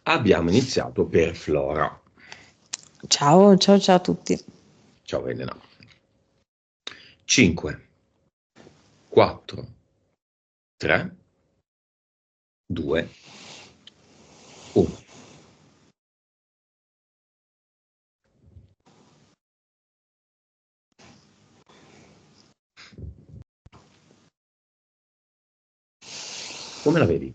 Abbiamo iniziato per Flora. Ciao, ciao, ciao a tutti. Ciao Elena. 5, 4, 3, 2, 1. Come la vedi?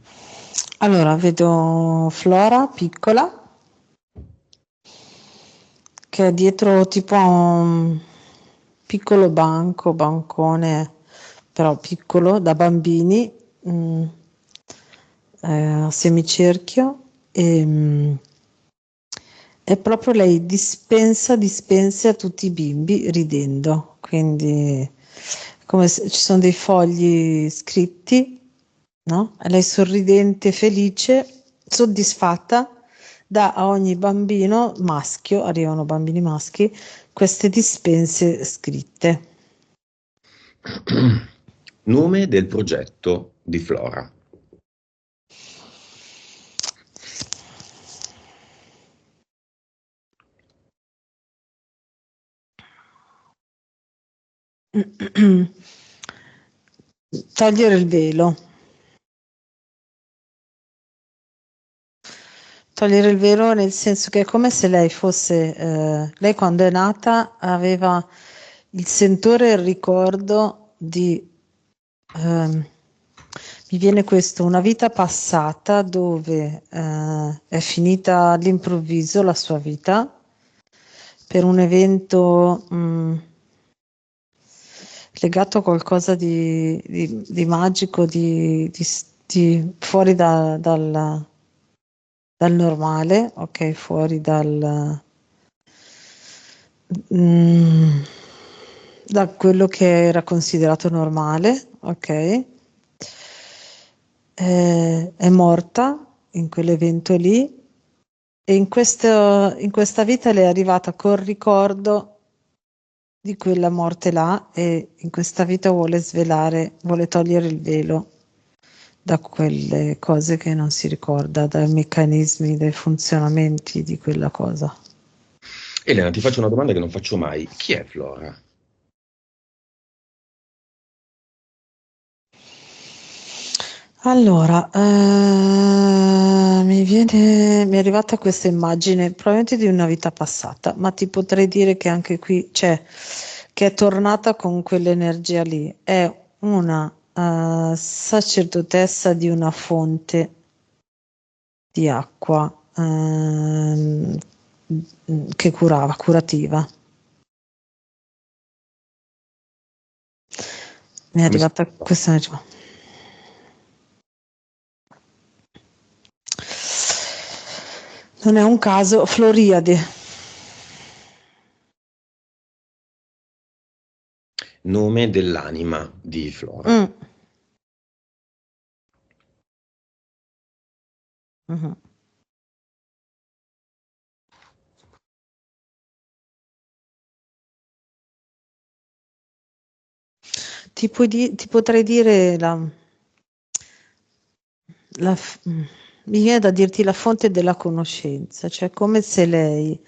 Allora, vedo Flora piccola che è dietro tipo a un piccolo bancone, però piccolo, da bambini, mm, a semicerchio e proprio lei dispensa a tutti i bimbi ridendo, quindi come se ci sono dei fogli scritti, no? E lei sorridente, felice, soddisfatta, dà a ogni bambino maschio, arrivano bambini maschi, queste dispense scritte. Nome del progetto di Flora. Togliere il velo. Togliere il velo nel senso che è come se lei fosse, lei quando è nata aveva il sentore e il ricordo di, ehm, mi viene questo, una vita passata dove è finita all'improvviso la sua vita per un evento legato a qualcosa di magico, di fuori dal normale, ok, fuori mm, da quello che era considerato normale, ok? È morta in quell'evento lì e in questa vita le è arrivata col ricordo di quella morte là e in questa vita vuole svelare, vuole togliere il velo da quelle cose che non si ricorda, dai meccanismi, dai funzionamenti di quella cosa. Elena, ti faccio una domanda che non faccio mai. Chi è Flora? Allora, mi è arrivata questa immagine, probabilmente di una vita passata, ma ti potrei dire che anche qui c'è, che è tornata con quell'energia lì. È una sacerdotessa di una fonte di acqua che curava, curativa. Mi è Come si arrivata chiama? questa. Non è un caso, Floriade. Nome dell'anima di Flora. Mm. Mhm. Ti potrei dire mi viene da dirti la fonte della conoscenza, cioè come se lei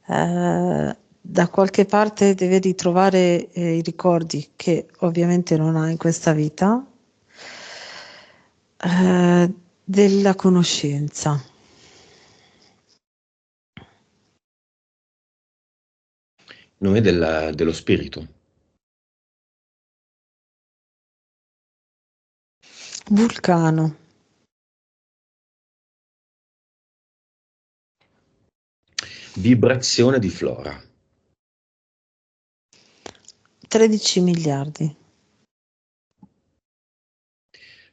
da qualche parte deve ritrovare i ricordi che ovviamente non ha in questa vita, della conoscenza. Nome dello spirito. Vulcano, Vibrazione di Flora. 13 miliardi,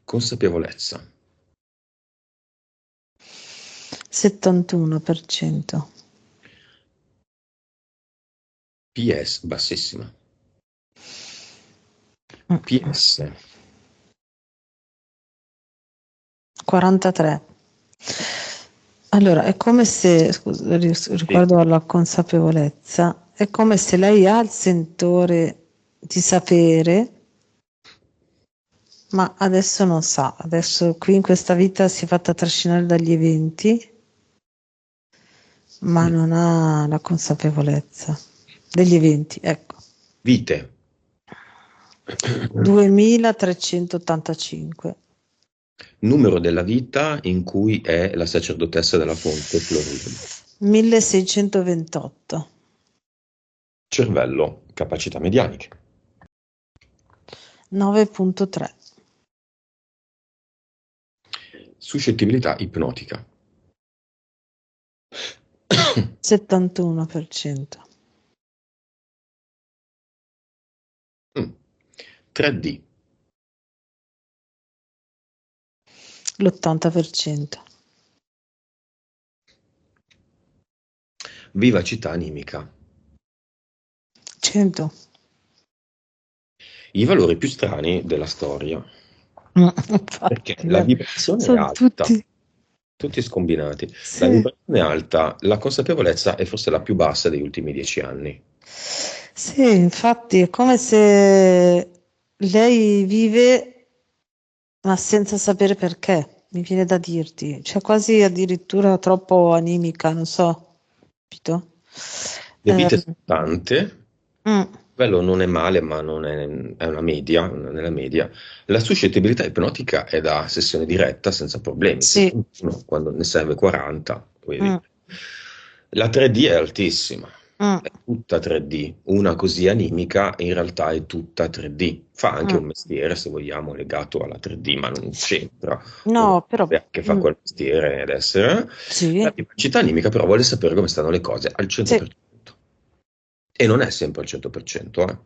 Consapevolezza. 71%. PS bassissima. Mm. PS. 43. Allora, è come se, scusa, Sì. riguardo alla consapevolezza, è come se lei ha il sentore di sapere, ma adesso non sa. Adesso qui in questa vita si è fatta trascinare dagli eventi ma non ha la consapevolezza degli eventi, ecco. Vite. 2385. Numero della vita in cui è la sacerdotessa della fonte Florina. 1628. Cervello, capacità medianiche. 9.3. Suscettibilità ipnotica. 71%. 3D. L'80%. Vivacità animica. 100. I valori più strani della storia. Perché Infatti, la vibrazione è sono alta, tutti. tutti scombinati. La Sì. vibrazione è alta, la consapevolezza è forse la più bassa degli ultimi 10 anni. Sì, infatti è come se lei vive ma senza sapere perché, mi viene da dirti, cioè quasi addirittura troppo animica, non so, capito? Le vite sono tante, Mm, quello non è male, ma non è una media, nella media. La suscettibilità ipnotica è da sessione diretta senza problemi, sì, quando ne serve 40, mm, vedi. La 3D è altissima, mm, è tutta 3D. Una così animica in realtà è tutta 3D. Fa anche mm. un mestiere, se vogliamo, legato alla 3D, ma non c'entra. Uno No, però deve anche fare quel mestiere ed essere. La sì, capacità animica però vuole sapere come stanno le cose al sì. 100%. E non è sempre al 100%, eh.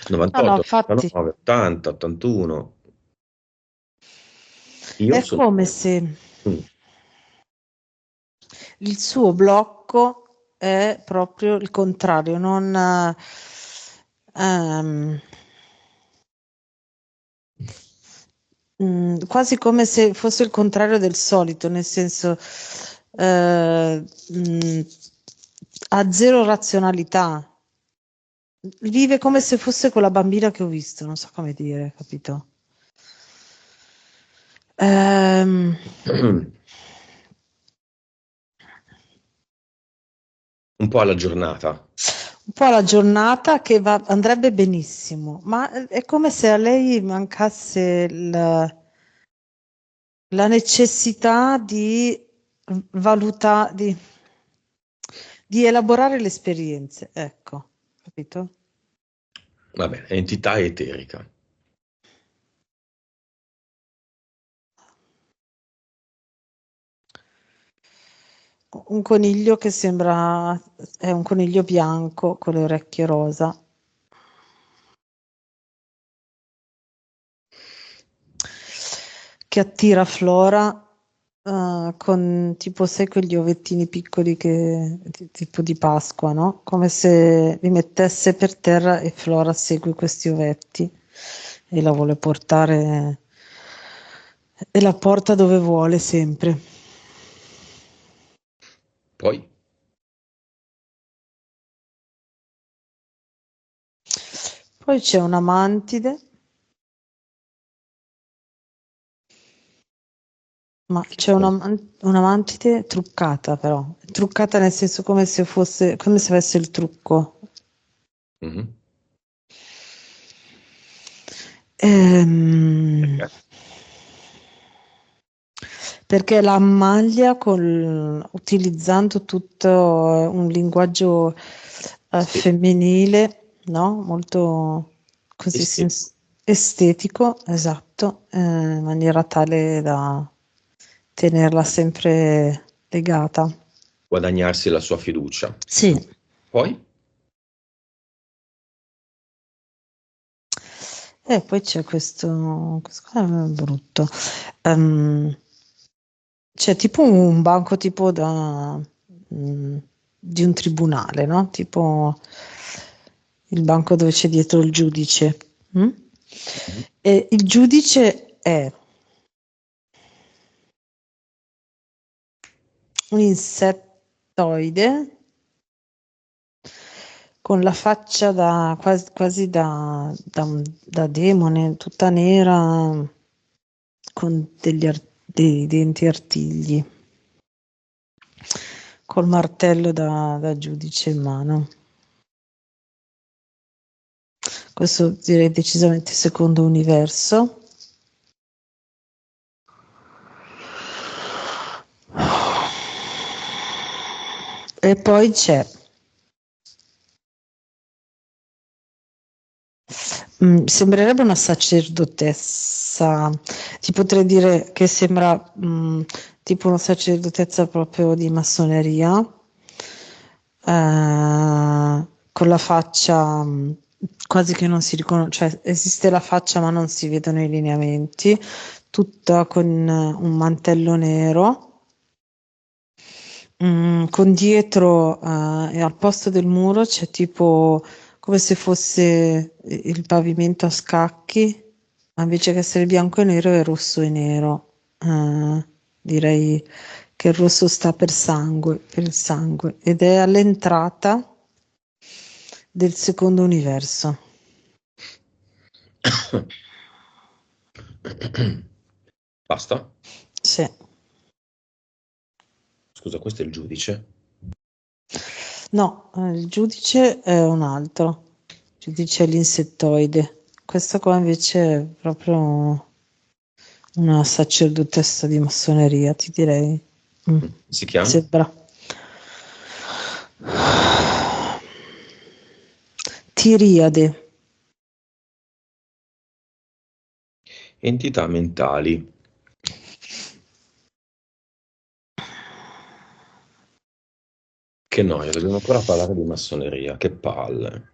No, no, 98, infatti 99, 80, 81. Io è sono... come se Mm, il suo blocco è proprio il contrario, non ehm, quasi come se fosse il contrario del solito, nel senso mh, ha zero razionalità, vive come se fosse quella bambina che ho visto, non so come dire, capito? Ehm, un po' alla giornata. un po' la giornata che andrebbe benissimo, ma è come se a lei mancasse la necessità di valutare, di elaborare le esperienze, ecco, capito? Va bene, entità eterica. Un coniglio che sembra, è un coniglio bianco con le orecchie rosa, che attira Flora, con tipo, sai, quegli ovettini piccoli tipo di Pasqua, no? Come se li mettesse per terra e Flora segue questi ovetti e la vuole portare e la porta dove vuole sempre. Poi, Poi c'è una mantide, ma c'è una mantide truccata però, truccata nel senso come se fosse, come se avesse il trucco. mhm. Ehm, Perché? perché la ammaglia utilizzando tutto un linguaggio Sì, femminile, no? Molto così estetico. estetico, esatto, in maniera tale da tenerla sempre legata. Guadagnarsi la sua fiducia. Sì, Poi, e poi c'è questo qua è brutto. Ehm, C'è tipo un banco tipo di un tribunale, no? Tipo il banco dove c'è dietro il giudice. Mm? mhm, E il giudice è un insettoide con la faccia quasi da demone, tutta nera, con dei denti artigli. col martello da giudice in mano. Questo direi decisamente secondo universo. E poi c'è sembrerebbe una sacerdotessa, ti potrei dire che sembra tipo una sacerdotessa proprio di massoneria, con la faccia quasi che non si riconosce, cioè esiste la faccia ma non si vedono i lineamenti, tutta con un mantello nero. Con dietro e al posto del muro c'è tipo come se fosse il pavimento a scacchi, ma invece che essere bianco e nero è rosso e nero. Direi che il rosso sta per sangue, per il sangue, ed è all'entrata del secondo universo. Basta? Sì. Scusa, questo è il giudice? No, il giudice è un altro. Il giudice è l'insettoide. Questa qua invece è proprio una sacerdotessa di massoneria, ti direi. Si chiama? Sembra. Tiriade. Entità mentali. Che noia, dobbiamo ancora parlare di massoneria, che palle.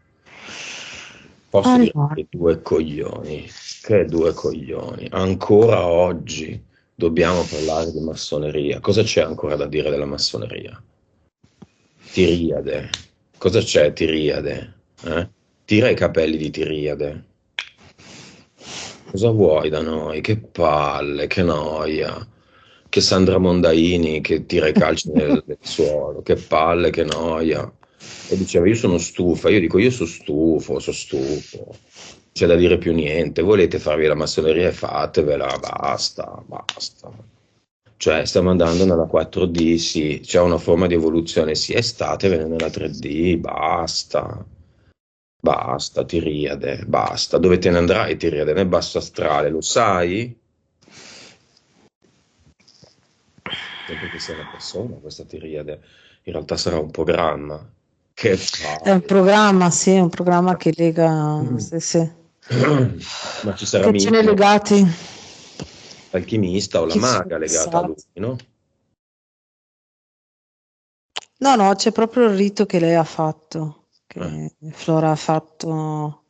Posso dire Allora, che due coglioni, che due coglioni. Ancora oggi dobbiamo parlare di massoneria. Cosa c'è ancora da dire della massoneria? Tiriade. Cosa c'è Tiriade? Tira i capelli di Tiriade. Cosa vuoi da noi? Che palle, che noia. Che Sandra Mondaini che tira i calci nel suolo. Che palle, che noia. E diceva, io sono stufa. Io dico, io sono stufo, sono stufo. Non c'è da dire più niente. Volete farvi la massoneria e fatevela, basta, basta. Cioè, stiamo andando nella 4D, sì, c'è una forma di evoluzione, sì, e statevene nella 3D, basta. Basta, Tiriade, basta. Dove te ne andrai, Tiriade? Nel basso astrale, lo sai? Sempre che sia una persona, questa Tiriade, in realtà sarà un programma. Che è un palle. programma, sì, è un programma che lega, sì, sì. Ma ci sarà Che tiene mica legati l'alchimista o la chi sono maga legata a lui, passati. no? No, no, c'è proprio il rito che lei ha fatto, Eh, che Flora ha fatto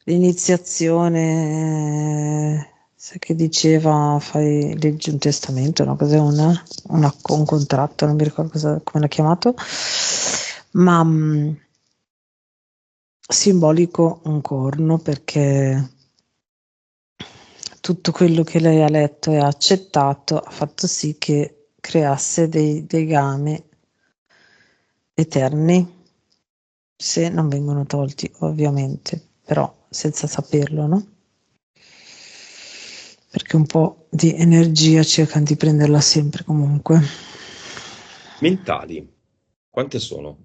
l'iniziazione, sai che diceva, fai, leggi un testamento, no? Cos'è un contratto, non mi ricordo come l'ha chiamato, ma simbolico un corno perché tutto quello che lei ha letto e ha accettato ha fatto sì che creasse dei legami eterni, se non vengono tolti, ovviamente, però senza saperlo, no? Perché un po' di energia cercano di prenderla sempre comunque. mentali, quante sono?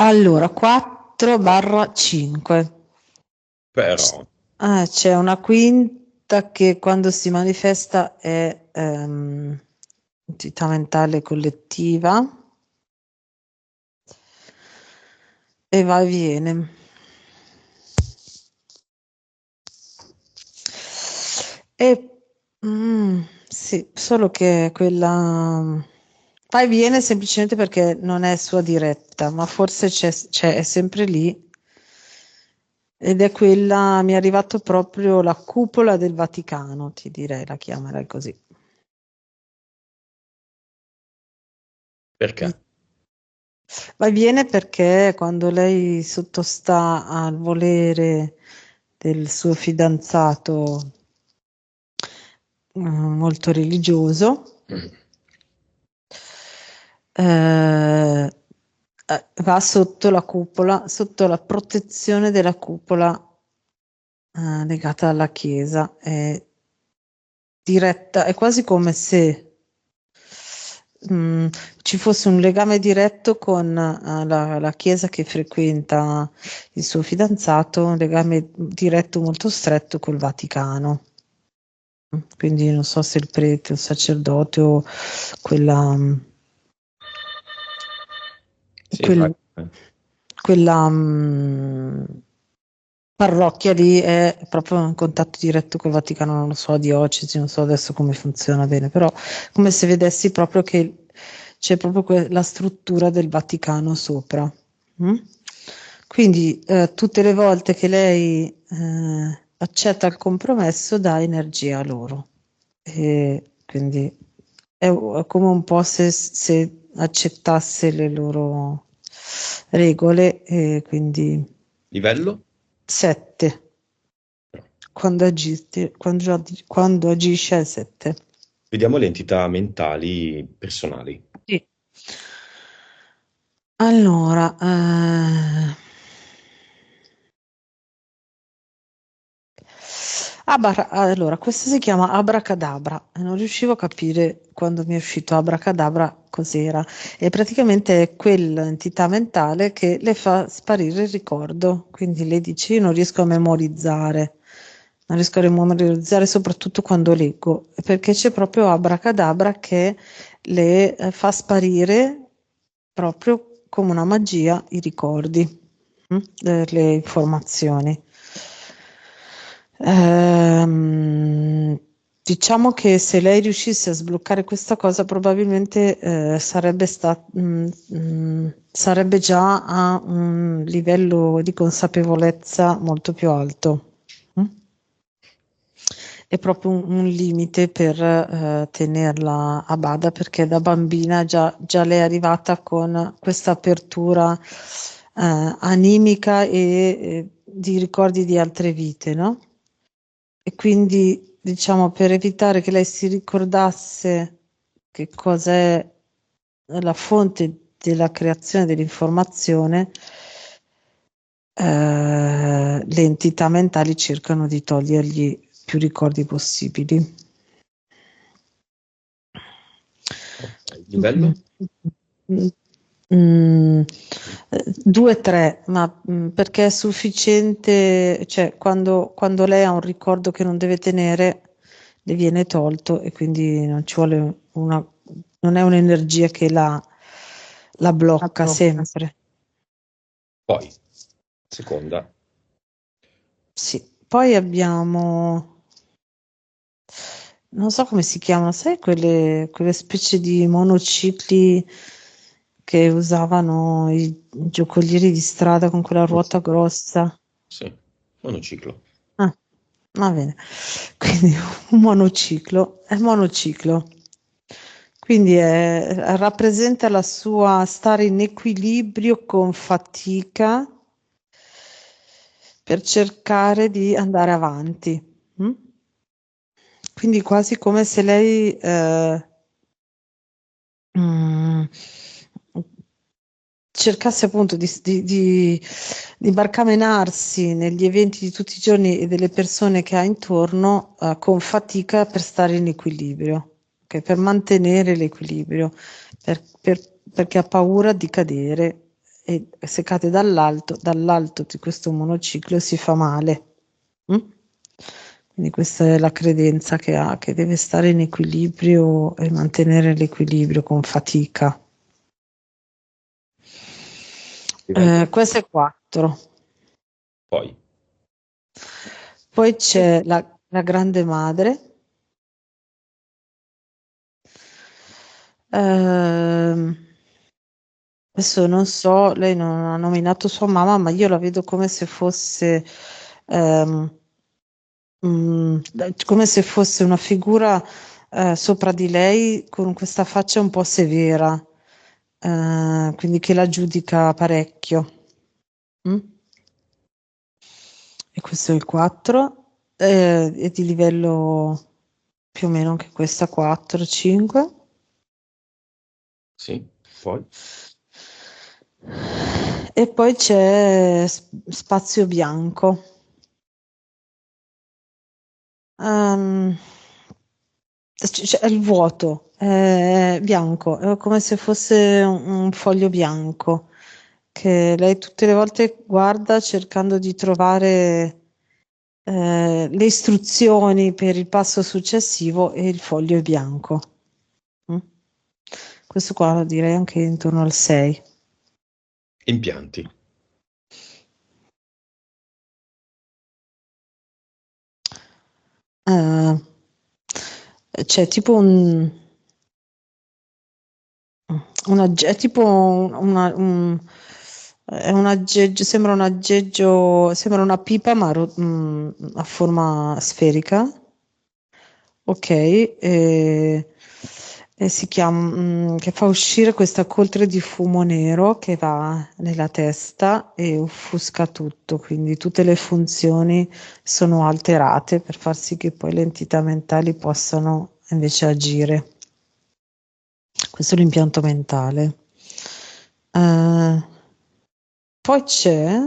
Allora, 4/5. Però, C'è una quinta che quando si manifesta è entità mentale collettiva e va e viene. E sì, solo che quella va e viene semplicemente perché non è sua diretta, ma forse è sempre lì. Ed è quella, mi è arrivato proprio la cupola del Vaticano, ti direi, la chiamerai così. perché? Va e viene perché quando lei sottostà al volere del suo fidanzato molto religioso, eh, va sotto la cupola, sotto la protezione della cupola legata alla Chiesa e diretta, è quasi come se ci fosse un legame diretto con la chiesa che frequenta il suo fidanzato, un legame diretto molto stretto col Vaticano. Quindi non so se il prete, il sacerdote o quella, Sì, vai. quel- quella parrocchia lì è proprio in contatto diretto col Vaticano, non lo so, diocesi, non so adesso come funziona bene, però come se vedessi proprio che c'è proprio la struttura del Vaticano sopra. Mm? Quindi tutte le volte che lei accetta il compromesso dà energia a loro. E quindi è come un po' se accettasse le loro regole e quindi Livello? 7 quando agisce è 7. Vediamo le entità mentali personali. Sì. Allora, allora, questa si chiama Abracadabra. Non riuscivo a capire quando mi è uscito Abracadabra cos'era. E praticamente è quell'entità mentale che le fa sparire il ricordo. Quindi lei dice: Io non riesco a memorizzare, non riesco a memorizzare soprattutto quando leggo, perché c'è proprio Abracadabra che le fa sparire proprio come una magia i ricordi, le informazioni. Ehm, diciamo che se lei riuscisse a sbloccare questa cosa, probabilmente sarebbe già a un livello di consapevolezza molto più alto. Mm? È proprio un limite per tenerla a bada perché da bambina già lei è arrivata con questa apertura animica e di ricordi di altre vite, no? E quindi, diciamo, per evitare che lei si ricordasse che cos'è la fonte della creazione dell'informazione, le entità mentali cercano di togliergli più ricordi possibili. Ok. Livello? Mm, 2-3, ma perché è sufficiente, cioè quando lei ha un ricordo che non deve tenere, le viene tolto e quindi non ci vuole non è un'energia che la La blocca blocca. sempre. Poi, seconda. Sì. Poi abbiamo, non so come si chiamano, sai, quelle specie di monocicli che usavano i giocolieri di strada con quella ruota grossa. Sì, monociclo. Ah, va bene. Quindi un monociclo è monociclo. Quindi rappresenta la sua stare in equilibrio con fatica per cercare di andare avanti. Mm? Quindi quasi come se lei mm, cercasse appunto di barcamenarsi negli eventi di tutti i giorni e delle persone che ha intorno con fatica per stare in equilibrio, ok? Per mantenere l'equilibrio, perché ha paura di cadere e se cade dall'alto di questo monociclo si fa male. Mm? Quindi questa è la credenza che ha, che deve stare in equilibrio e mantenere l'equilibrio con fatica. Livello? Questo è 4. Poi. Poi c'è la grande madre. Ehm, adesso non so, lei non ha nominato sua mamma, ma io la vedo come se fosse, ehm, come se fosse una figura sopra di lei con questa faccia un po' severa, quindi che la giudica parecchio. Mm? E questo è il 4, è di livello più o meno anche questa 4, 5. Sì, poi. E poi c'è Spazio Bianco. Ehm, C'è il vuoto, è bianco, è come se fosse un foglio bianco che lei tutte le volte guarda cercando di trovare le istruzioni per il passo successivo e il foglio è bianco. Mm? Questo qua lo direi anche intorno al 6. Impianti. Eh, c'è tipo è tipo è un aggeggio, sembra una pipa ma a forma sferica, ok, e si chiama, che fa uscire questa coltre di fumo nero che va nella testa e offusca tutto, quindi tutte le funzioni sono alterate per far sì che poi le entità mentali possano invece agire. Questo è l'impianto mentale. Eh, poi c'è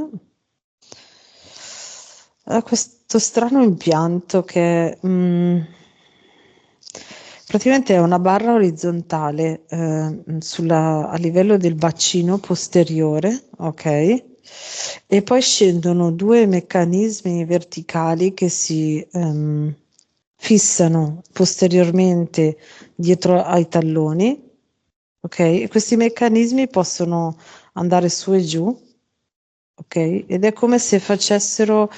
questo strano impianto che praticamente è una barra orizzontale a livello del bacino posteriore, ok? E poi scendono due meccanismi verticali che si fissano posteriormente dietro ai talloni, ok? E questi meccanismi possono andare su e giù, ok? Ed è come se facessero,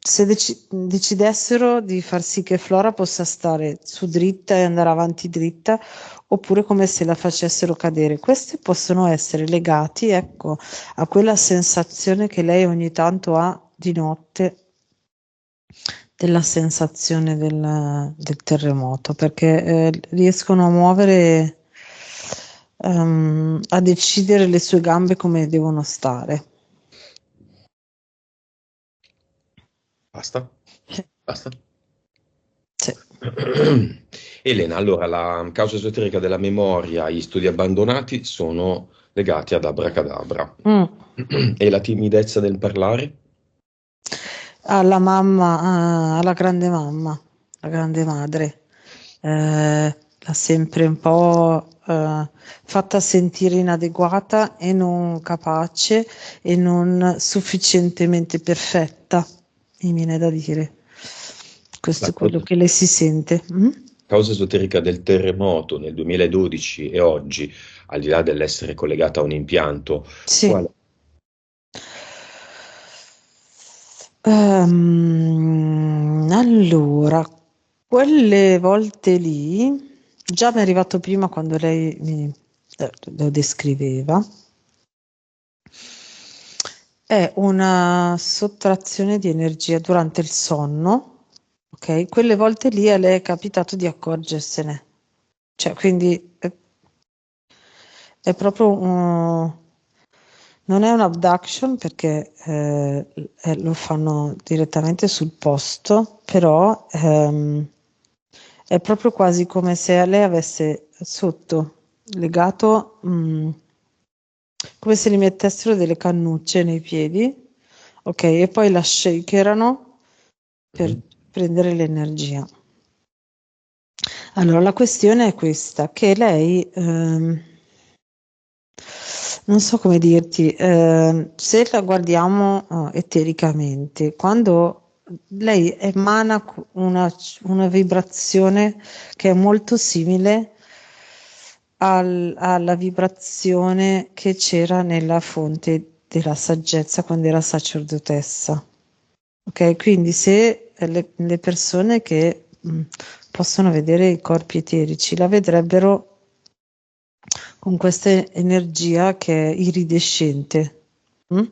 se decidessero di far sì che Flora possa stare su dritta e andare avanti dritta, oppure come se la facessero cadere. Questi possono essere legati, ecco, a quella sensazione che lei ogni tanto ha di notte della sensazione del terremoto, perché riescono a muovere, a decidere le sue gambe come devono stare. Basta? Basta? Sì. Elena, allora la causa esoterica della memoria, gli studi abbandonati sono legati ad Abracadabra. Mm. E la timidezza del parlare? Alla mamma, alla grande mamma, la grande madre, l'ha sempre un po' fatta sentire inadeguata e non capace e non sufficientemente perfetta, mi viene da dire. Questo La è quello che lei si sente. Mm? causa esoterica del terremoto nel 2012 e oggi, al di là dell'essere collegata a un impianto, Sì. qual è? Allora, quelle volte lì, già mi è arrivato prima quando lei lo descriveva, è una sottrazione di energia durante il sonno, ok? Quelle volte lì a lei è capitato di accorgersene, cioè quindi è proprio non è un abduction perché lo fanno direttamente sul posto, però è proprio quasi come se a lei avesse sotto legato, come se gli mettessero delle cannucce nei piedi, ok, e poi la shakerano per Mhm. prendere l'energia. Allora, la questione è questa, che lei, non so come dirti, se la guardiamo etericamente, quando lei emana una vibrazione che è molto simile alla vibrazione che c'era nella fonte della saggezza quando era sacerdotessa. Ok, quindi se le persone che possono vedere i corpi eterici la vedrebbero con questa energia che è iridescente. Mm?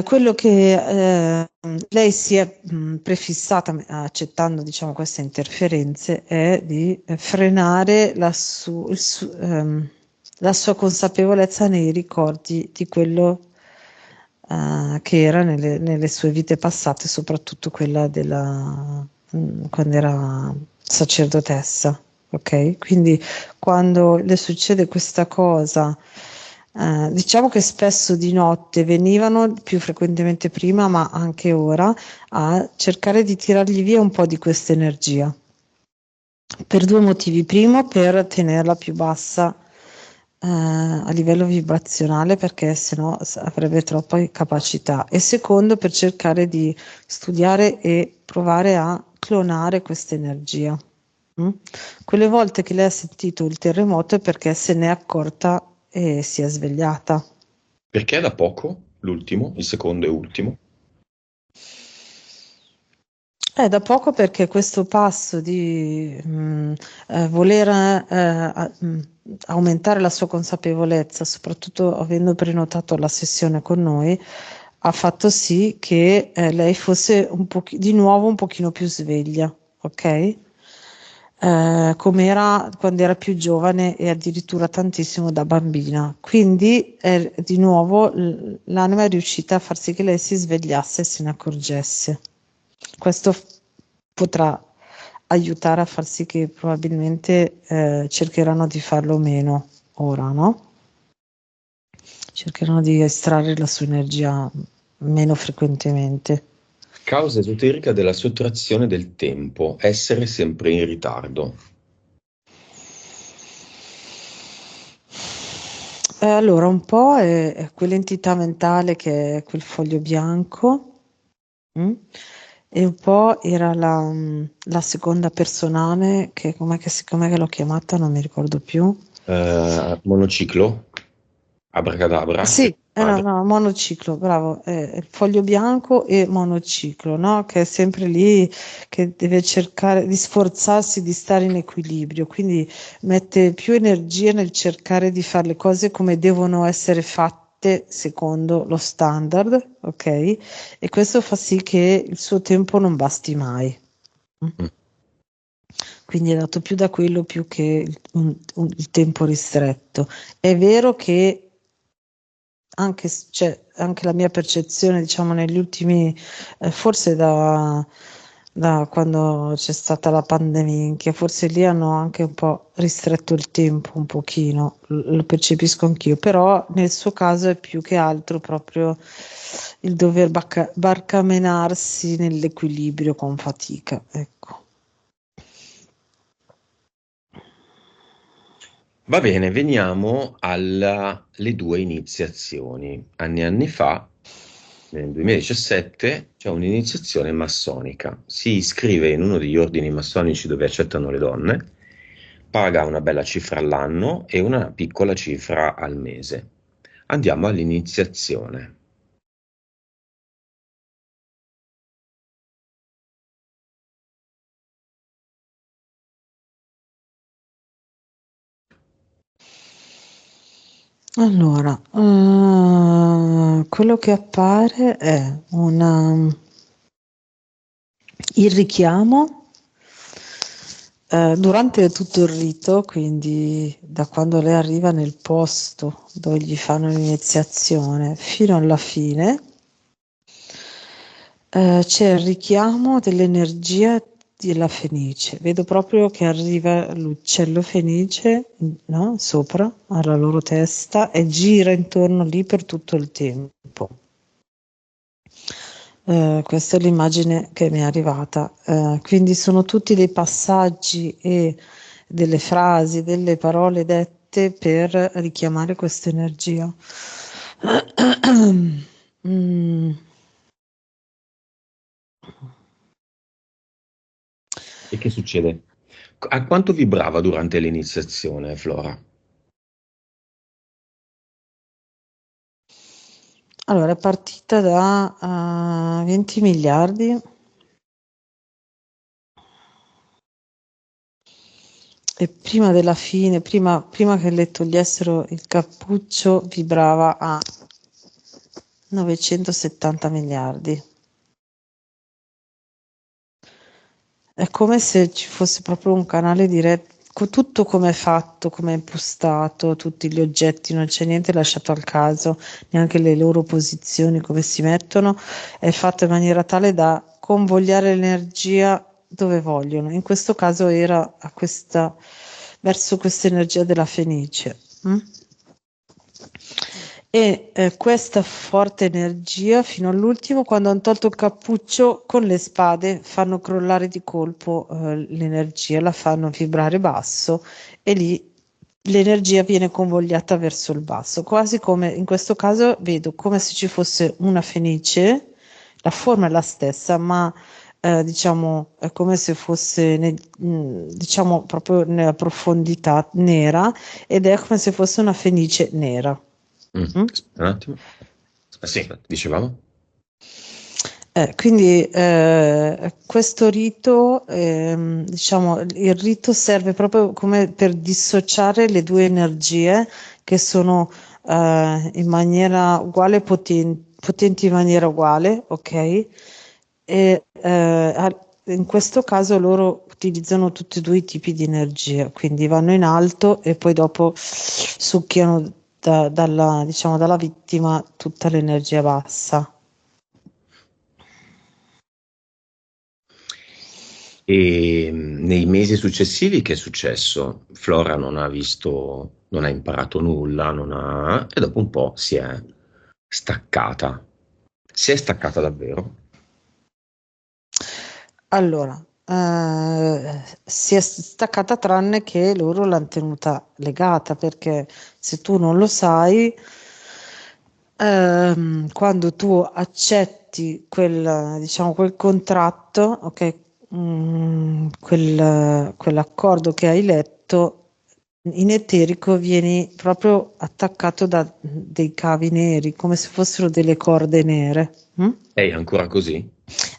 Quello che lei si è prefissata accettando diciamo, queste interferenze è di frenare la sua consapevolezza nei ricordi di quello che era nelle sue vite passate, soprattutto quella quando era sacerdotessa. Ok? Quindi quando le succede questa cosa Diciamo che spesso di notte venivano, più frequentemente prima, ma anche ora, a cercare di tirargli via un po' di questa energia. Per due motivi. Primo, per tenerla più bassa a livello vibrazionale, perché sennò avrebbe troppa capacità. E secondo, per cercare di studiare e provare a clonare questa energia. Quelle volte che lei ha sentito il terremoto è perché se n'è accorta e si è svegliata. Perché da poco, l'ultimo, il secondo e ultimo? Da poco, perché questo passo di voler aumentare la sua consapevolezza, soprattutto avendo prenotato la sessione con noi, ha fatto sì che lei fosse di nuovo un pochino più sveglia, ok? Come era quando era più giovane e addirittura tantissimo da bambina. Quindi di nuovo l'anima è riuscita a far sì che lei si svegliasse e se ne accorgesse. Questo potrà aiutare a far sì che probabilmente cercheranno di farlo meno ora, no? Cercheranno di estrarre la sua energia meno frequentemente. Causa esoterica della sottrazione del tempo, essere sempre in ritardo. Allora, un po' è quell'entità mentale che è quel foglio bianco, mm? E un po' era la seconda personale, che com'è che l'ho chiamata, non mi ricordo più. Monociclo, abracadabra, Sì, no, madre. no, monociclo, bravo, il foglio bianco e monociclo, no? Che è sempre lì, che deve cercare di sforzarsi di stare in equilibrio, quindi mette più energia nel cercare di fare le cose come devono essere fatte secondo lo standard, ok? E questo fa sì che il suo tempo non basti mai. Mm. Quindi è dato più da quello più che il tempo ristretto. È vero che anche la mia percezione, diciamo, negli ultimi, forse da quando c'è stata la pandemia, che forse lì hanno anche un po' ristretto il tempo, un pochino, lo percepisco anch'io, però nel suo caso è più che altro proprio il dover barcamenarsi nell'equilibrio con fatica, ecco. Va bene, veniamo alle due iniziazioni. Anni e anni fa, nel 2017, c'è un'iniziazione massonica. Si iscrive in uno degli ordini massonici dove accettano le donne, paga una bella cifra all'anno e una piccola cifra al mese. Andiamo all'iniziazione. Allora, quello che appare è il richiamo durante tutto il rito, quindi da quando lei arriva nel posto dove gli fanno l'iniziazione fino alla fine, c'è il richiamo dell'energia della Fenice. Vedo proprio che arriva l'uccello Fenice, no? Sopra alla loro testa e gira intorno lì per tutto il tempo. Questa è l'immagine che mi è arrivata. Quindi sono tutti dei passaggi e delle frasi, delle parole dette per richiamare questa energia. Mm. E che succede? A quanto vibrava durante l'iniziazione, Flora? Allora, è partita da 20 miliardi e prima della fine, prima che le togliessero il cappuccio, vibrava a 970 miliardi. È come se ci fosse proprio un canale diretto, tutto come è fatto, come è impostato, tutti gli oggetti, non c'è niente lasciato al caso, neanche le loro posizioni, come si mettono, è fatto in maniera tale da convogliare l'energia dove vogliono. In questo caso era verso questa energia della Fenice. E questa forte energia fino all'ultimo, quando hanno tolto il cappuccio, con le spade fanno crollare di colpo l'energia, la fanno vibrare basso e lì l'energia viene convogliata verso il basso, quasi come in questo caso vedo come se ci fosse una fenice, la forma è la stessa, ma diciamo è come se fosse diciamo proprio nella profondità nera ed è come se fosse una fenice nera. Mm? Aspetta un attimo. Sì, dicevamo? Quindi questo rito, diciamo, il rito serve proprio come per dissociare le due energie che sono in maniera uguale, potenti in maniera uguale, ok? E in questo caso loro utilizzano tutti e due i tipi di energia, quindi vanno in alto e poi dopo succhiano diciamo, dalla vittima tutta l'energia bassa. E nei mesi successivi che è successo? Flora non ha visto, non ha imparato nulla, e dopo un po' si è staccata. Si è staccata davvero? Allora, si è staccata tranne che loro l'hanno tenuta legata perché se tu non lo sai, quando tu accetti quel, diciamo, quel contratto, ok, quell'accordo che hai letto, in eterico vieni proprio attaccato da dei cavi neri, come se fossero delle corde nere. Lei è ancora così?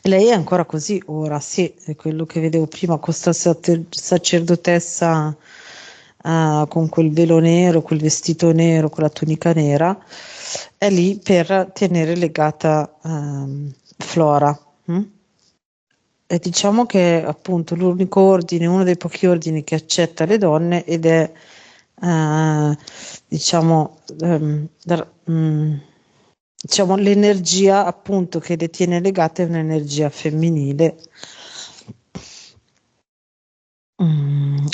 Lei è ancora così ora, sì, è quello che vedevo prima, questa sacerdotessa con quel velo nero, quel vestito nero, con la tunica nera, è lì per tenere legata Flora. E diciamo che appunto l'unico ordine, uno dei pochi ordini che accetta le donne ed è diciamo, diciamo l'energia appunto che le tiene legate è un'energia femminile.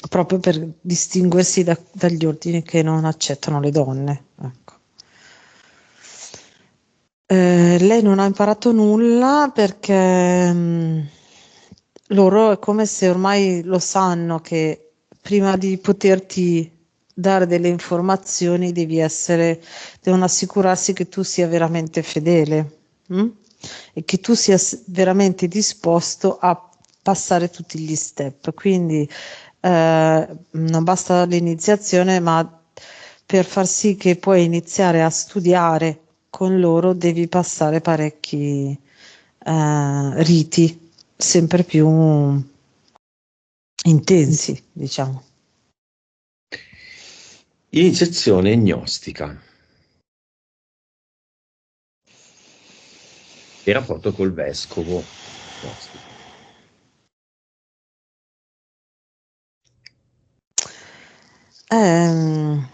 Proprio per distinguersi dagli ordini che non accettano le donne. Ecco. Lei non ha imparato nulla perché loro è come se ormai lo sanno che prima di poterti dare delle informazioni devono assicurarsi che tu sia veramente fedele, e che tu sia veramente disposto a passare tutti gli step. Quindi non basta l'iniziazione, ma per far sì che puoi iniziare a studiare con loro devi passare parecchi riti sempre più intensi, diciamo. Iniziazione gnostica e rapporto col vescovo gnostico. Ehm,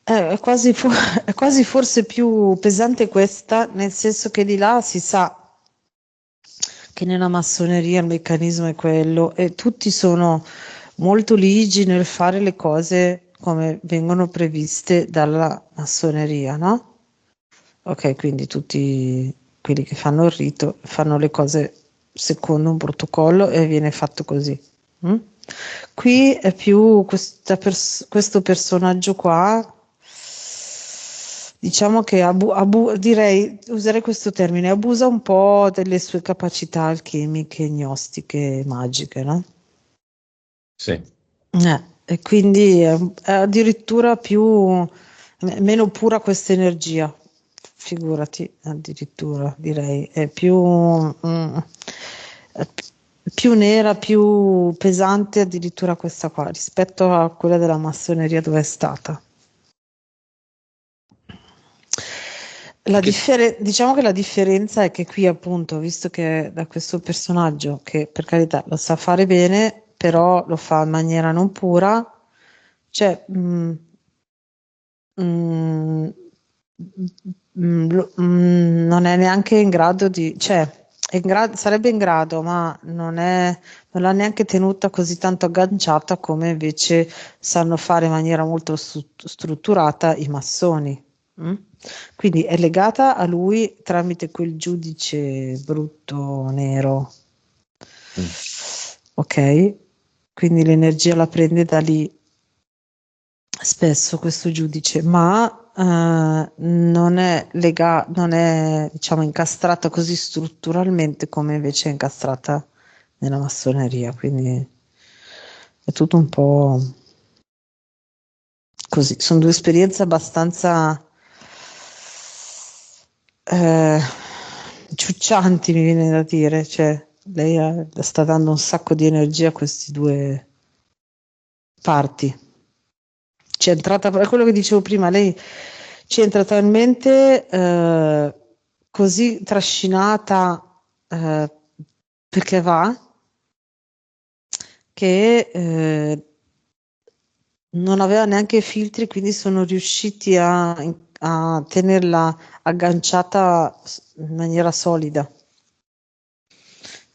è quasi, è quasi forse più pesante questa, nel senso che di là si sa che nella massoneria il meccanismo è quello e tutti sono molto ligi nel fare le cose come vengono previste dalla massoneria, no? Ok, quindi tutti quelli che fanno il rito fanno le cose secondo un protocollo e viene fatto così. mm? Qui è più questo personaggio qua, diciamo che direi, userei questo termine, abusa un po' delle sue capacità alchemiche, gnostiche, magiche, no? Sì. E quindi è addirittura meno pura questa energia, figurati, addirittura direi, è è più nera, più pesante addirittura questa qua rispetto a quella della massoneria dove è stata. Che- Diciamo che la differenza è che qui appunto, visto che da questo personaggio che per carità lo sa fare bene, però lo fa in maniera non pura, cioè mm, non è neanche in grado di, cioè sarebbe in grado, ma non l'ha neanche tenuta così tanto agganciata come invece sanno fare in maniera molto strutturata i massoni. Mm? Quindi è legata a lui tramite quel giudice brutto nero. Mm. Ok? Quindi l'energia la prende da lì spesso questo giudice, ma non è non è diciamo incastrata così strutturalmente come invece è incastrata nella massoneria, quindi è tutto un po' così. Sono due esperienze abbastanza eh, ciuccianti, mi viene da dire, cioè lei sta dando un sacco di energia a questi due parti. C'è entrata, è quello che dicevo prima, lei ci entra talmente così trascinata perché va che non aveva neanche filtri, quindi sono riusciti a tenerla agganciata in maniera solida.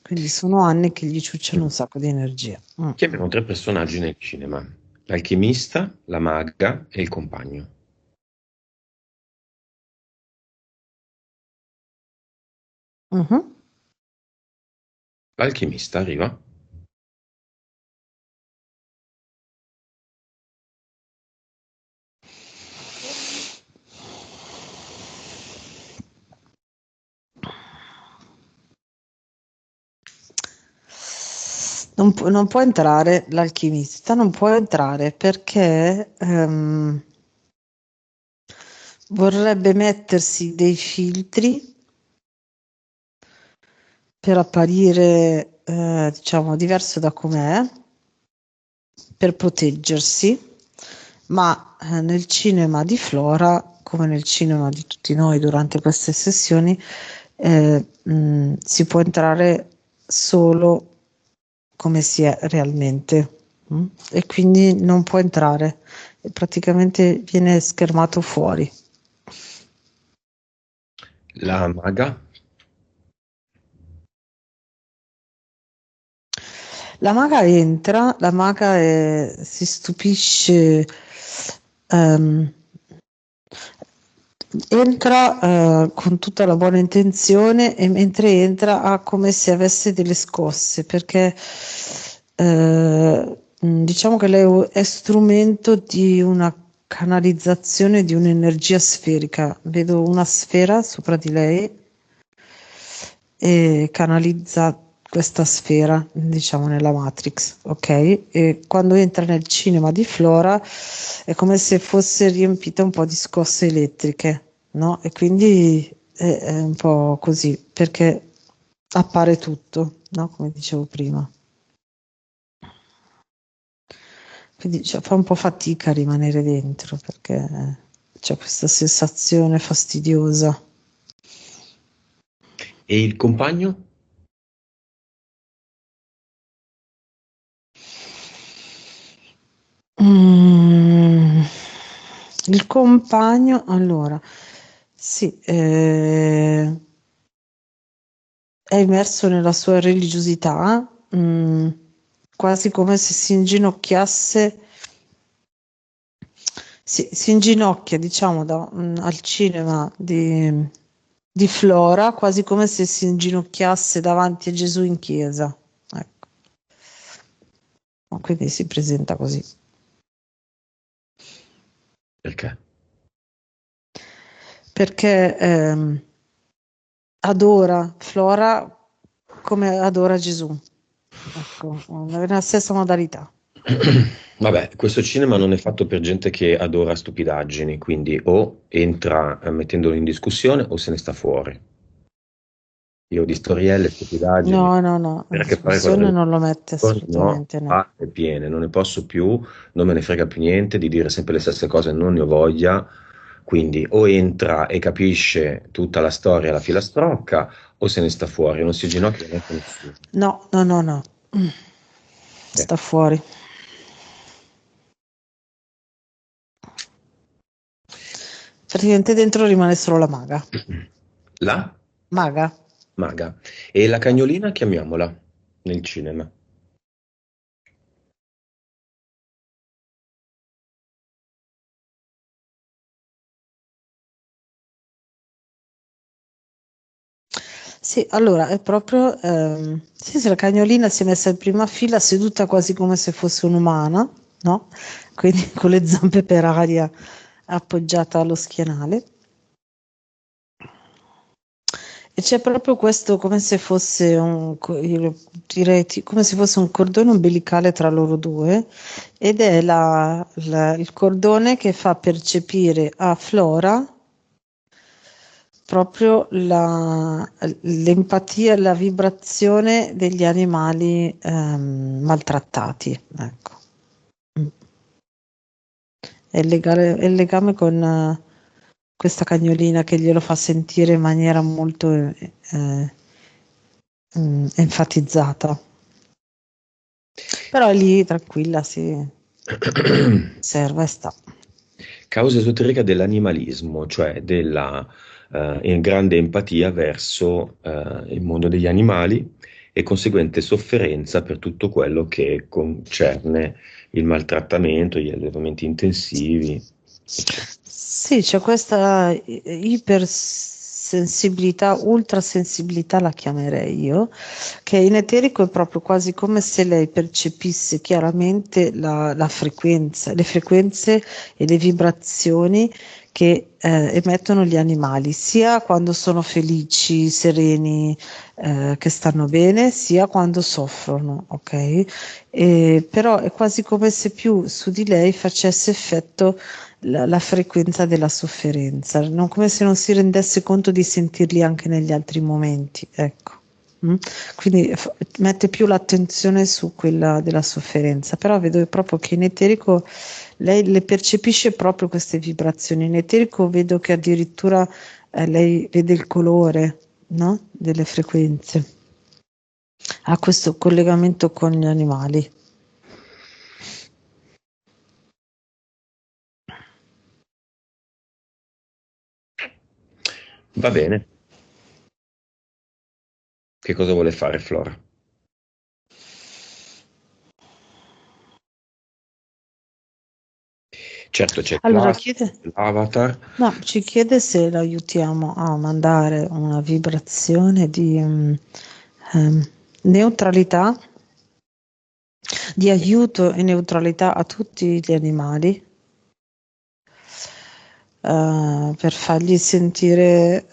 Quindi sono anni che gli ciucciano un sacco di energia. Qui abbiamo tre personaggi nel cinema: l'alchimista, la maga e il compagno. Mhm. L'alchimista arriva. Non può entrare l'alchimista, non può entrare perché vorrebbe mettersi dei filtri per apparire, diciamo, diverso da com'è, per proteggersi, ma nel cinema di Flora, come nel cinema di tutti noi durante queste sessioni, si può entrare solo come si è realmente, e quindi non può entrare, e praticamente viene schermato fuori. La maga. La maga entra, la maga si stupisce, ehm, entra con tutta la buona intenzione e mentre entra ha come se avesse delle scosse perché diciamo che lei è strumento di una canalizzazione di un'energia sferica. Vedo una sfera sopra di lei e canalizza questa sfera, diciamo, nella Matrix, ok? E quando entra nel cinema di Flora è come se fosse riempita un po' di scosse elettriche, no? E quindi è un po' così, perché appare tutto, no? Come dicevo prima. Quindi cioè, fa un po' fatica a rimanere dentro perché c'è questa sensazione fastidiosa. E il compagno? Mm, il compagno, allora, sì, è immerso nella sua religiosità, quasi come se si inginocchiasse, si inginocchia, diciamo, al cinema di Flora, quasi come se si inginocchiasse davanti a Gesù in chiesa. Ecco. Quindi si presenta così. Perché? Perché adora Flora come adora Gesù. Ecco, nella stessa modalità. Vabbè, questo cinema non è fatto per gente che adora stupidaggini, quindi o entra mettendolo in discussione o se ne sta fuori. Io di storielle, stupidaggini, No, no, no, in per a che fare con la discussione non lo mette religione, no, assolutamente no. palle piene, non ne posso più, non me ne frega più niente di dire sempre le stesse cose, non ne ho voglia. Quindi o entra e capisce tutta la storia alla filastrocca o se ne sta fuori, non si ginocchia neanche nessuno. No, no, no, no. Eh, Sta fuori. Praticamente dentro rimane solo la maga. La Maga? maga. E la cagnolina chiamiamola nel cinema. Sì, allora è proprio, sì, se la cagnolina si è messa in prima fila, seduta quasi come se fosse un'umana, no? Quindi con le zampe per aria appoggiata allo schienale. E c'è proprio questo come se fosse io direi come se fosse un cordone umbilicale tra loro due, ed è il cordone che fa percepire a Flora proprio l'empatia e la vibrazione degli animali maltrattati. Ecco. Mm. È il legame con questa cagnolina che glielo fa sentire in maniera molto enfatizzata. Però è lì tranquilla, si osserva e sta. Causa esoterica dell'animalismo, cioè della grande empatia verso il mondo degli animali e conseguente sofferenza per tutto quello che concerne il maltrattamento, gli allevamenti intensivi, eccetera. Sì, c'è questa ipersensibilità, ultrasensibilità la chiamerei io, che in eterico è proprio quasi come se lei percepisse chiaramente la frequenza, le frequenze e le vibrazioni che emettono gli animali, sia quando sono felici, sereni, che stanno bene, sia quando soffrono, ok? Però è quasi come se più su di lei facesse effetto la frequenza della sofferenza, non come se non si rendesse conto di sentirli anche negli altri momenti, ecco. Mm? Quindi mette più l'attenzione su quella della sofferenza, però vedo proprio che in eterico lei le percepisce proprio queste vibrazioni. In eterico vedo che addirittura lei vede il colore, no? Delle frequenze, ha questo collegamento con gli animali. Va bene. Che cosa vuole fare Flora? Certo c'è Allora classe, chiede. l'avatar. No, ci chiede se lo aiutiamo a mandare una vibrazione di neutralità, di aiuto e neutralità a tutti gli animali, per fargli sentire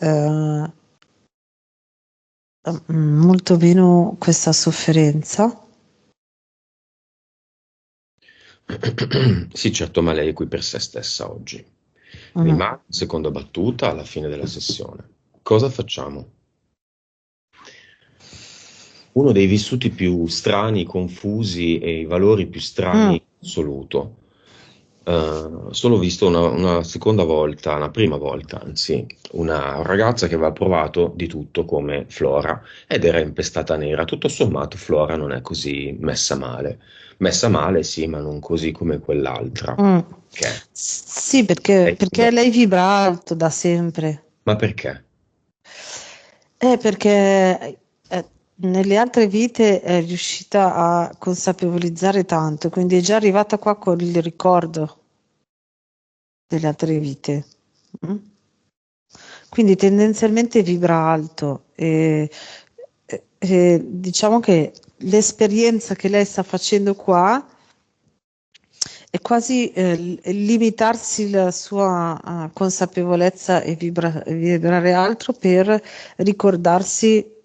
molto meno questa sofferenza. Sì, certo, ma lei è qui per se stessa oggi. Mi Mm. manca seconda battuta alla fine della sessione. Cosa facciamo? Uno dei vissuti più strani, confusi e i valori più strani Mm. in assoluto. Solo visto una seconda volta, una prima volta, anzi, una ragazza che aveva provato di tutto come Flora ed era impestata nera. Tutto sommato, Flora non è così messa male. Messa male, sì, ma non così come quell'altra. Mm. Che Sì, perché lei vibra alto da sempre. Ma perché? Perché nelle altre vite è riuscita a consapevolizzare tanto, quindi è già arrivata qua con il ricordo delle altre vite. Mm? Quindi tendenzialmente vibra alto e diciamo che l'esperienza che lei sta facendo qua è quasi limitarsi la sua consapevolezza e vibrare altro per ricordarsi,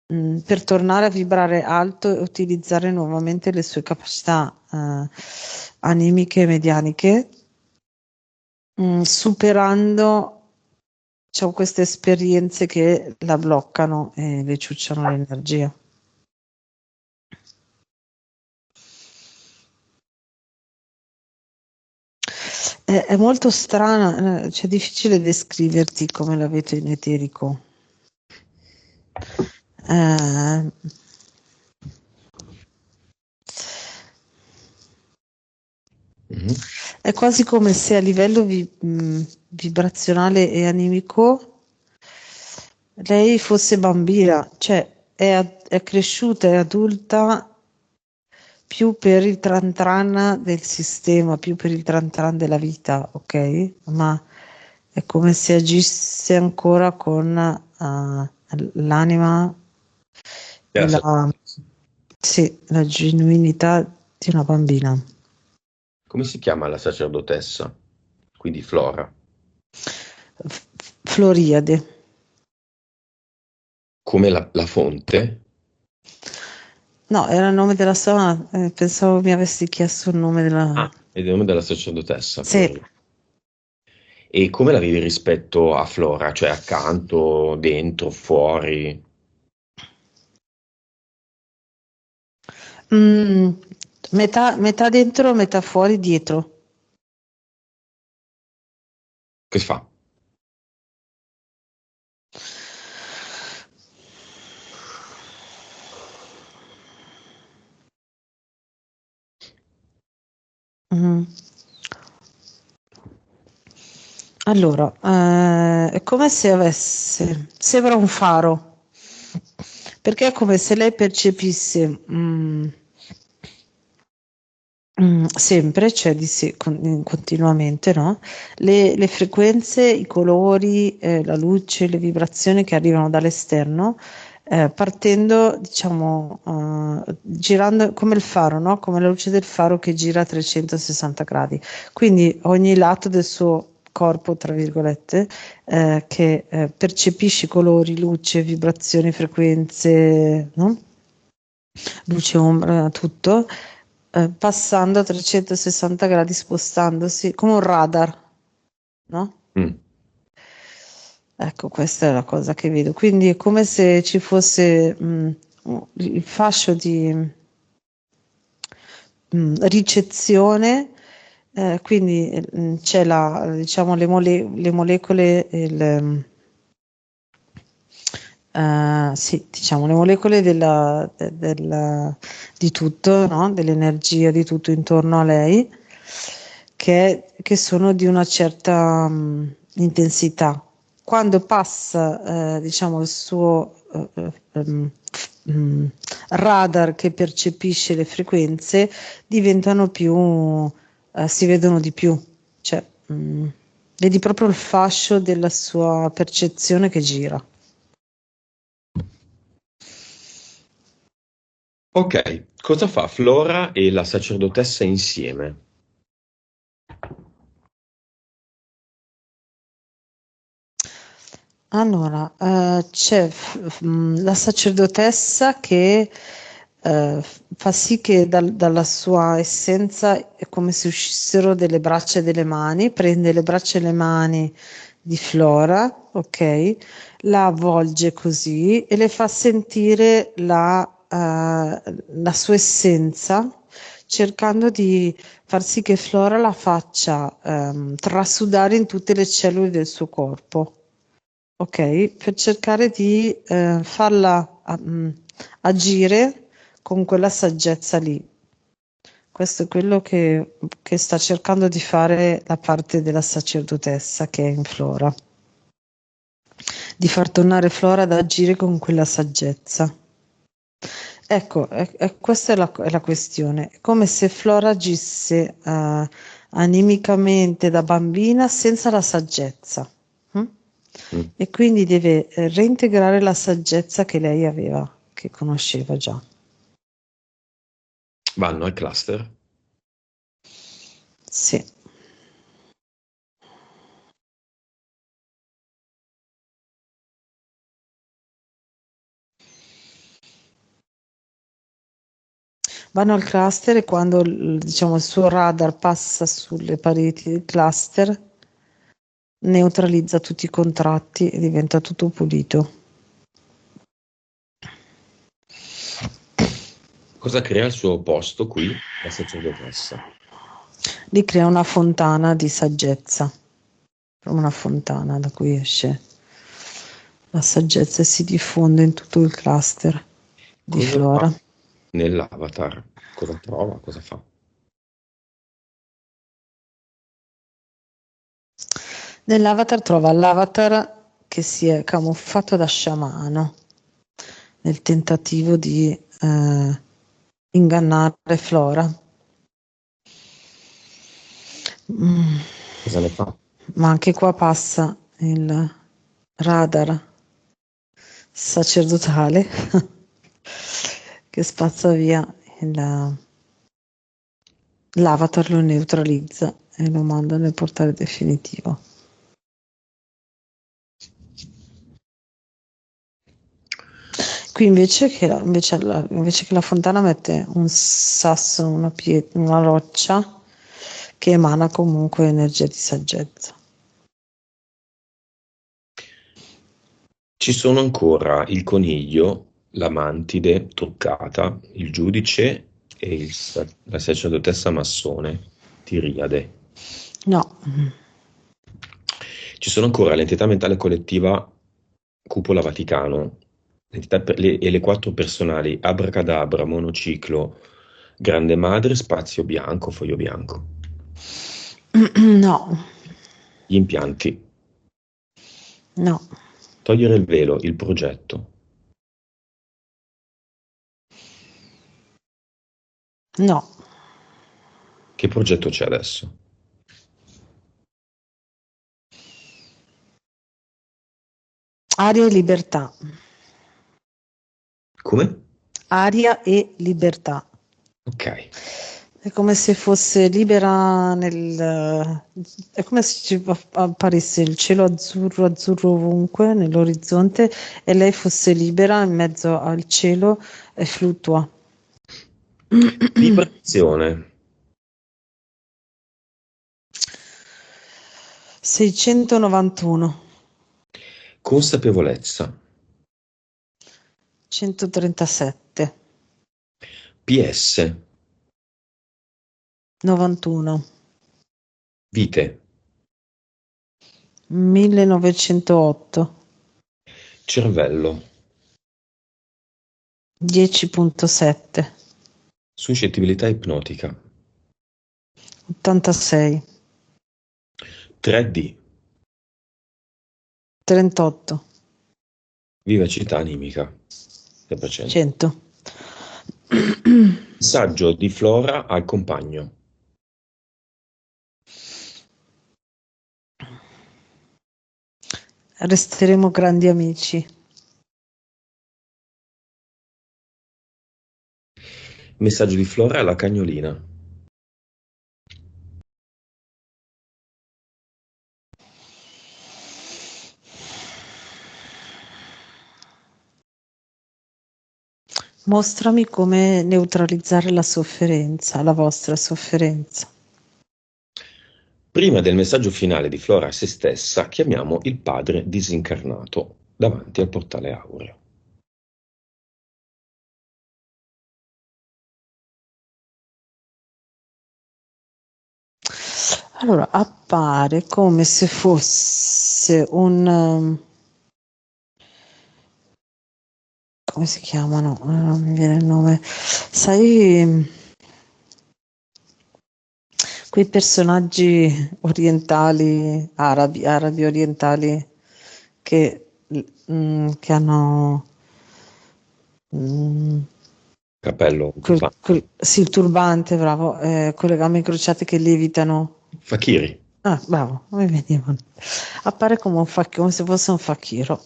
per tornare a vibrare alto e utilizzare nuovamente le sue capacità animiche e medianiche, superando, diciamo, queste esperienze che la bloccano e le ciucciano l'energia. È molto strana, cioè è difficile descriverti come la vedo in eterico. Eh, Mhm. è quasi come se a livello vibrazionale e animico lei fosse bambina, cioè è cresciuta, è adulta più per il tran tran del sistema, più per il tran tran della vita, ok? Ma è come se agisse ancora con l'anima È e la la, sacerdotessa. sì, la genuinità di una bambina. Come si chiama la sacerdotessa? Quindi Flora. Floriade. Come la fonte? No, era il nome della storia, pensavo mi avessi chiesto il nome della... Ah, è il nome della sacerdotessa, Sì. Flori. E come la vivi rispetto a Flora? Cioè accanto, dentro, fuori? Mm, metà dentro, metà fuori, dietro. Che fa? Mm. Allora, è come se avesse, sembra un faro, perché è come se lei percepisse sempre, cioè continuamente, no? Le frequenze, i colori, la luce, le vibrazioni che arrivano dall'esterno, partendo, diciamo, girando come il faro, no? Come la luce del faro che gira a 360 gradi. Quindi ogni lato del suo corpo, tra virgolette, che percepisce colori, luce, vibrazioni, frequenze, no? Luce, ombra, tutto, passando a 360 gradi, spostandosi come un radar, no? Mm. Ecco, questa è la cosa che vedo. Quindi è come se ci fosse il fascio di ricezione, quindi c'è diciamo, le molecole, sì, diciamo, le molecole di tutto, no? Dell'energia di tutto intorno a lei, che sono di una certa intensità. Quando passa, diciamo, il suo mm, radar che percepisce le frequenze, diventano più, si vedono di più, cioè, vedi proprio il fascio della sua percezione che gira. Ok, cosa fa Flora e la sacerdotessa insieme? Allora, c'è la sacerdotessa che fa sì che dalla sua essenza è come se uscissero delle braccia e delle mani, prende le braccia e le mani di Flora, ok? La avvolge così e le fa sentire la sua essenza, cercando di far sì che Flora la faccia trasudare in tutte le cellule del suo corpo. Ok, per cercare di farla agire con quella saggezza lì. Questo è quello che sta cercando di fare la parte della sacerdotessa che è in Flora, di far tornare Flora ad agire con quella saggezza. Ecco, questa è la questione. È come se Flora agisse animicamente da bambina senza la saggezza. Mm? Mm. E quindi deve reintegrare la saggezza che lei aveva, che conosceva già. Vanno al cluster? Sì. Vanno al cluster e quando diciamo, il suo radar passa sulle pareti del cluster, neutralizza tutti i contratti e diventa tutto pulito. Cosa crea al suo posto qui la sacerdotessa? Lì crea una fontana di saggezza, una fontana da cui esce la saggezza e si diffonde in tutto il cluster di Cosa fa Flora. nell'avatar? Cosa trova? Cosa fa? Nell'avatar trova l'avatar che si è camuffato da sciamano nel tentativo di ingannare Flora. Mm, Cosa ne fa? ma anche qua passa il radar sacerdotale che spazza via l'avatar, lo neutralizza e lo manda nel portale definitivo. Qui invece che la fontana mette un sasso, una roccia che emana comunque energia di saggezza. Ci sono ancora il coniglio, la mantide truccata, il giudice e la sacerdotessa massone, Tiriade. No, Ci sono ancora l'entità mentale collettiva Cupola Vaticano e le quattro personali Abracadabra, Monociclo, Grande Madre, Spazio Bianco, Foglio Bianco. no, Gli impianti. no, Togliere il velo, il progetto. no. Che progetto c'è adesso? Aria e libertà. Come? Aria e libertà. Ok. È come se fosse libera è come se ci apparisse il cielo azzurro, azzurro ovunque nell'orizzonte e lei fosse libera in mezzo al cielo e fluttua. Vibrazione. 691, Consapevolezza. 137, PS. 91, Vite. 1908, Cervello. 10.7, Suscettibilità ipnotica. 86, 3D. 38, Vivacità animica. 6%. 100. Messaggio di Flora al compagno. Resteremo grandi amici. Messaggio di Flora alla cagnolina. Mostrami come neutralizzare la sofferenza, la vostra sofferenza. Prima del messaggio finale di Flora a se stessa, chiamiamo il padre disincarnato davanti al portale aureo. Allora, appare come se fosse come si chiamano? Non mi viene il nome. Sai, quei personaggi orientali, arabi orientali che, che hanno mm, Cappello turbante. sì, il turbante, bravo, con le gambe incrociate che levitano. Fakiri. Ah, bravo, mi veniva. Appare come come se fosse un fakiro.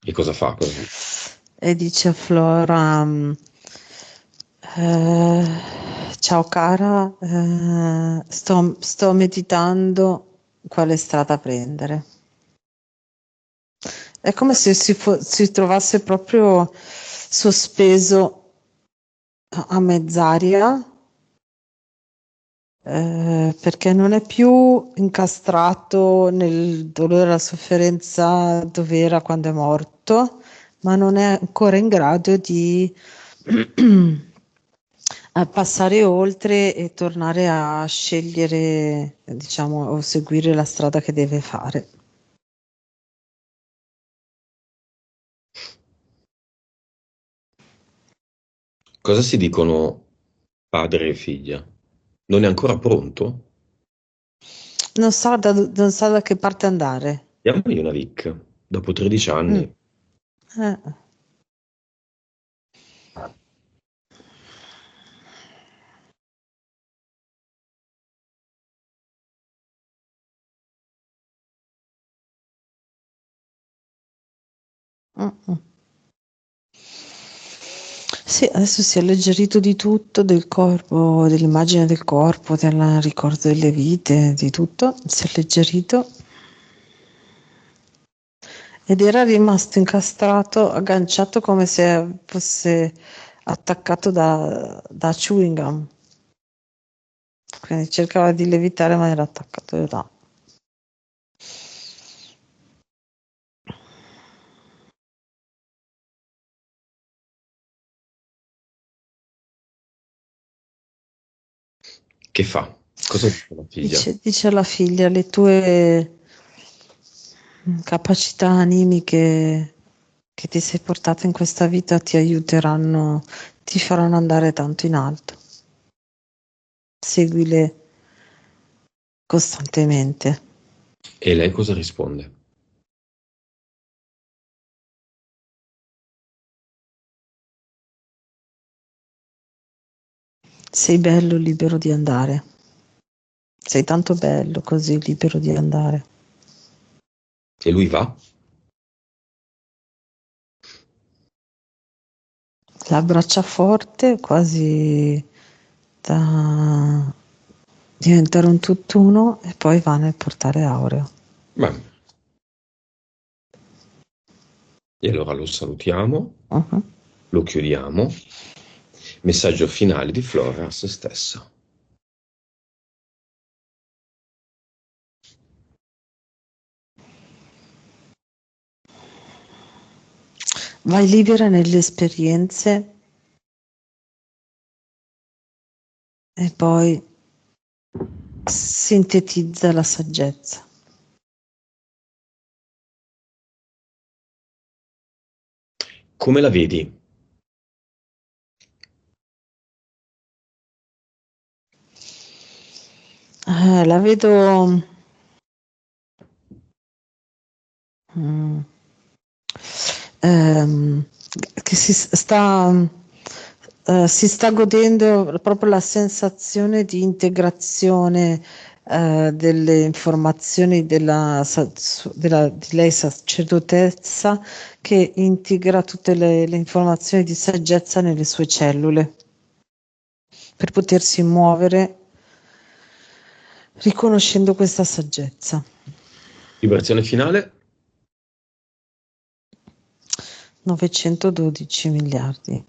E cosa fa? Cosa dice? E dice a Flora, eh, ciao cara, sto meditando quale strada prendere. È come se si trovasse proprio sospeso a mezz'aria, perché non è più incastrato nel dolore e la sofferenza dove era quando è morto, ma non è ancora in grado di passare oltre e tornare a scegliere, diciamo, o seguire la strada che deve fare. Cosa si dicono padre e figlia? Non è ancora pronto? Non sa da che parte andare. Diamogli una Vic. Dopo 13 Mm. anni. Eh. Mm. Sì, adesso si è alleggerito di tutto, del corpo, dell'immagine del corpo, del ricordo delle vite, di tutto, si è alleggerito ed era rimasto incastrato, agganciato come se fosse attaccato da chewing gum. Quindi cercava di levitare ma era attaccato da. Che fa? Cosa dice la figlia? Dice alla figlia, le tue capacità animiche che ti sei portata in questa vita ti aiuteranno, ti faranno andare tanto in alto. Seguile costantemente. E lei cosa risponde? Sei bello, libero di andare. Sei tanto bello così, libero di andare. E lui va? La abbraccia forte, quasi da diventare un tutt'uno e poi va nel portale aureo. Beh, e allora lo salutiamo, Uh-huh. lo chiudiamo. Messaggio finale di Flora a se stessa. Vai libera nelle esperienze e poi sintetizza la saggezza. Come la vedi? La vedo mm, ehm, che si sta godendo proprio la sensazione di integrazione delle informazioni di lei sacerdotessa che integra tutte le informazioni di saggezza nelle sue cellule per potersi muovere riconoscendo questa saggezza. Vibrazione finale? 912 miliardi.